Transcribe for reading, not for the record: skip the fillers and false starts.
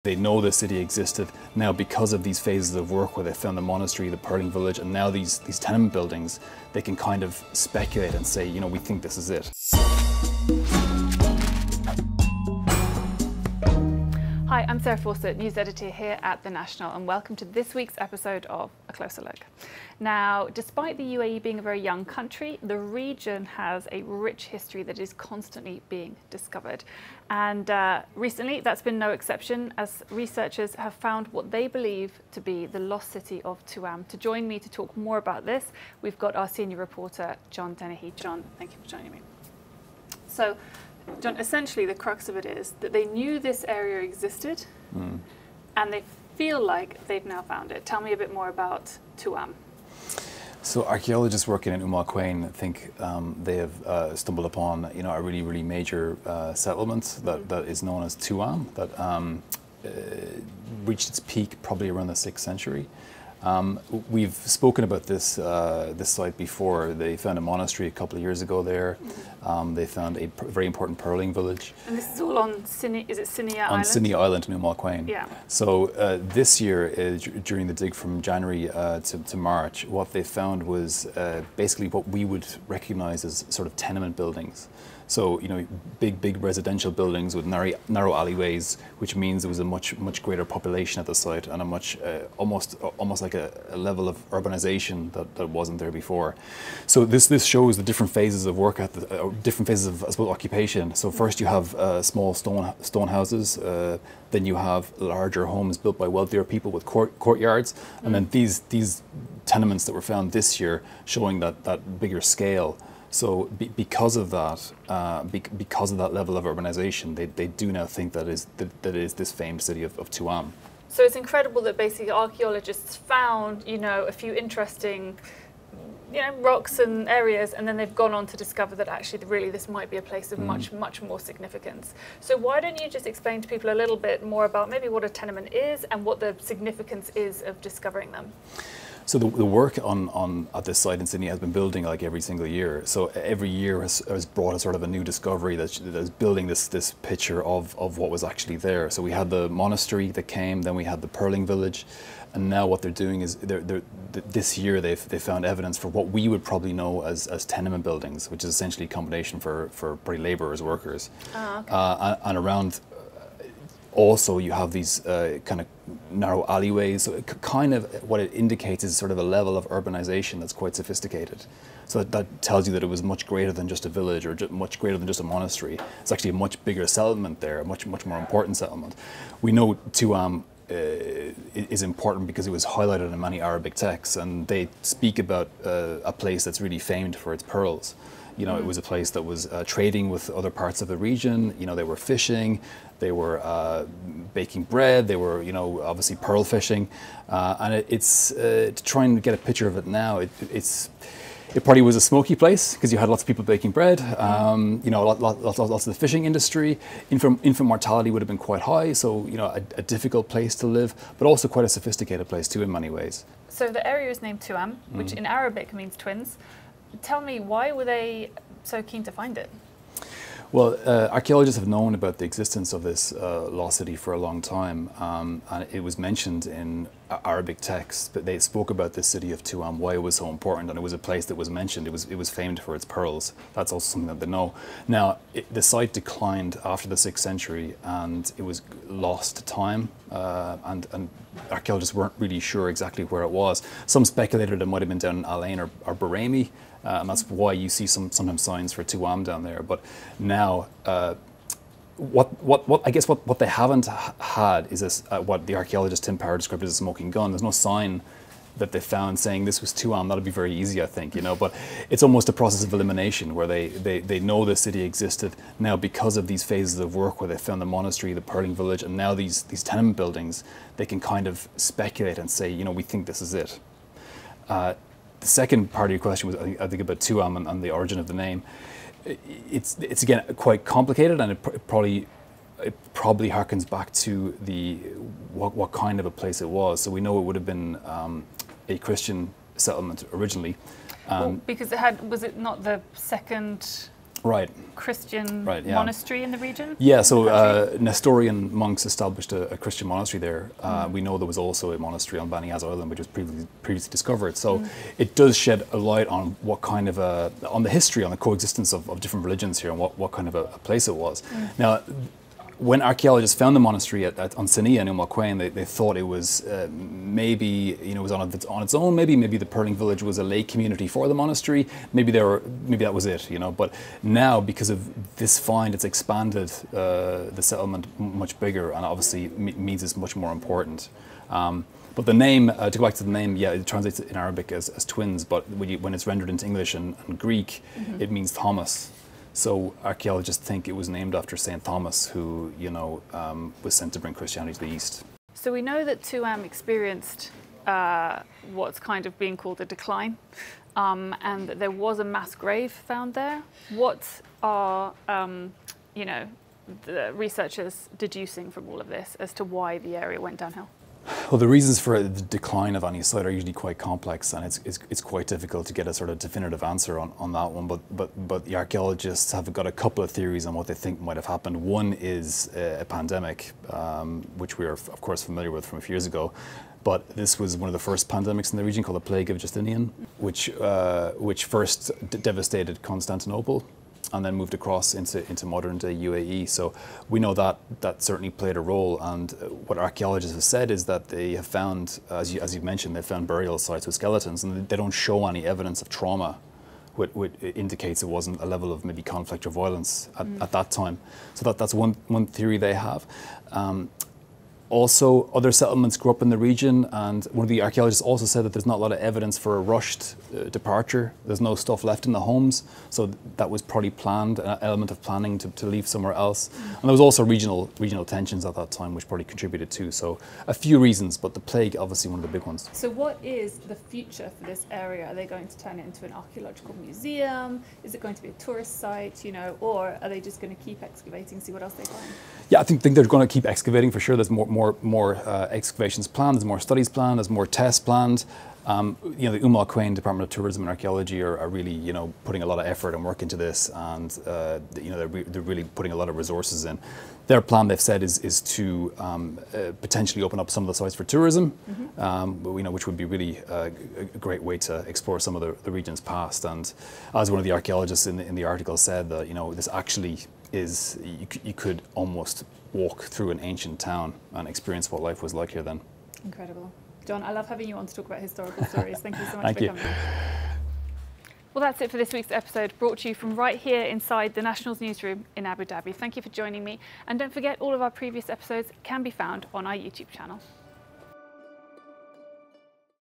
They know the city existed. Now, because of these phases of work where they found the monastery, the Pearling Village, and now these tenement buildings, they can kind of speculate and say, you know, we think this is it. Hi, I'm Sarah Forster, news editor here at The National, and welcome to this week's episode of A Closer Look. Now, despite the UAE being a very young country, the region has a rich history that is constantly being discovered. And recently, that's been no exception, as researchers have found what they believe to be the lost city of Tuam. To join me to talk more about this, we've got our senior reporter, John Dennehy. John, thank you for joining me. So, John, essentially the crux of it is that they knew this area existed and they feel like they've now found it. Tell me a bit more about Tuam. So archaeologists working in Al Quwain think they have stumbled upon, you know, a really major settlement that is known as Tuam, that reached its peak probably around the 6th century. We've spoken about this site before. They found a monastery a couple of years ago there. They found a very important pearling village. And this is all on Sinai, is it Sinai Island? On Sinai Island in Al Quwain. Yeah. So this year, during the dig from January to March, what they found was basically what we would recognize as sort of tenement buildings. So, you know, big residential buildings with narrow alleyways, which means there was a much greater population at the site and a much almost like a level of urbanization that wasn't there before. So this shows the different phases of work at the different phases of, I suppose, occupation. So first you have small stone houses, then you have larger homes built by wealthier people with courtyards, and then these tenements that were found this year showing that bigger scale. So because of that, because of that level of urbanization, they do now think that is this famed city of Tuam. So it's incredible that basically archaeologists found, you know, a few interesting, you know, rocks and areas, and then they've gone on to discover that actually really this might be a place of much more significance. So why don't you just explain to people a little bit more about maybe what a tenement is and what the significance is of discovering them? So the work at this site in Sydney has been building like every single year. So every year has brought a sort of a new discovery that's building this picture of what was actually there. So we had the monastery that came, then we had the Pearling Village, and now what they're doing is this year they found evidence for what we would probably know as tenement buildings, which is essentially a combination for probably labourers, workers. Oh, okay. And around. Also, you have these kind of narrow alleyways. So kind of what it indicates is sort of a level of urbanization that's quite sophisticated. So that tells you that it was much greater than just a village or much greater than just a monastery. It's actually a much bigger settlement there, a much more important settlement. We know Tuam is important because it was highlighted in many Arabic texts, and they speak about a place that's really famed for its pearls. You know, it was a place that was trading with other parts of the region. You know, they were fishing, they were baking bread, they were, you know, obviously pearl fishing. And it's to try and get a picture of it now, it probably was a smoky place because you had lots of people baking bread. You know, lots of the fishing industry. Infant mortality would have been quite high, so, you know, a difficult place to live, but also quite a sophisticated place too in many ways. So the area is named Tuam, which in Arabic means twins. Tell me, why were they so keen to find it? Well, archaeologists have known about the existence of this lost city for a long time, and it was mentioned in Arabic texts. But they spoke about this city of Tuam, why it was so important, and it was a place that was mentioned. It was famed for its pearls. That's also something that they know. Now, the site declined after the 6th century, and it was lost to time, and archaeologists weren't really sure exactly where it was. Some speculated it might have been down in Al Ain or Barami. And that's why you see sometimes signs for Tuam down there. But now, what they haven't had is this, what the archaeologist Tim Power described as a smoking gun. There's no sign that they found saying this was Tuam. That'd be very easy, I think, you know. But it's almost a process of elimination where they know the city existed. Now, because of these phases of work where they found the monastery, the Pearling Village, and now these tenement buildings, they can kind of speculate and say, you know, we think this is it. The second part of your question was, I think about Tuam and the origin of the name. It's again quite complicated, and it probably harkens back to what kind of a place it was. So we know it would have been a Christian settlement originally. Well, because was it not the second Right. Christian Right, yeah. monastery in the region? Yeah, so Nestorian monks established a Christian monastery there. We know there was also a monastery on Bani Yas Island, which was previously discovered. So it does shed a light on what kind of on the history, on the coexistence of different religions here, and what kind of a place it was. Now, when archaeologists found the monastery on Sania in Umm Al Quwain, they thought it was maybe, you know, it was on its own. Maybe the Pearling village was a lay community for the monastery. Maybe that was it, you know. But now, because of this find, it's expanded the settlement much bigger, and obviously means it's much more important. But the name, to go back to the name, yeah, it translates in Arabic as twins. But when it's rendered into English and Greek, it means Thomas. So archaeologists think it was named after Saint Thomas, who, you know, was sent to bring Christianity to the East. So we know that Tuam experienced what's kind of being called a decline, and that there was a mass grave found there. What are, you know, the researchers deducing from all of this as to why the area went downhill? Well, the reasons for the decline of any site are usually quite complex, and it's quite difficult to get a sort of definitive answer on that one. But the archaeologists have got a couple of theories on what they think might have happened. One is a pandemic, which we are of course familiar with from a few years ago. But this was one of the first pandemics in the region, called the Plague of Justinian, which first devastated Constantinople, and then moved across into modern-day UAE. So we know that certainly played a role. And what archaeologists have said is that they have found, as you mentioned, they found burial sites with skeletons, and they don't show any evidence of trauma, which indicates it wasn't a level of maybe conflict or violence at that time. So that's one theory they have. Also, other settlements grew up in the region, and one of the archaeologists also said that there's not a lot of evidence for a rushed departure. There's no stuff left in the homes, so that was probably planned, an element of planning to leave somewhere else. And there was also regional tensions at that time, which probably contributed too. So a few reasons, but the plague, obviously one of the big ones. So what is the future for this area? Are they going to turn it into an archaeological museum? Is it going to be a tourist site, you know, or are they just going to keep excavating, see what else they find? Yeah, I think they're going to keep excavating for sure. There's more excavations planned, there's more studies planned, there's more tests planned. You know, the Quwain Department of Tourism and Archaeology are really, you know, putting a lot of effort and work into this, and you know, they're really putting a lot of resources in. Their plan, they've said, is to potentially open up some of the sites for tourism, you know, which would be really a great way to explore some of the region's past. And as one of the archaeologists in the article said, that, you know, this actually is, you could almost walk through an ancient town and experience what life was like here then. Incredible. John, I love having you on to talk about historical stories. Thank you so much Thank for you. coming. Well, that's it for this week's episode, brought to you from right here inside the National's newsroom in Abu Dhabi. Thank you for joining me, and don't forget, all of our previous episodes can be found on our YouTube channel.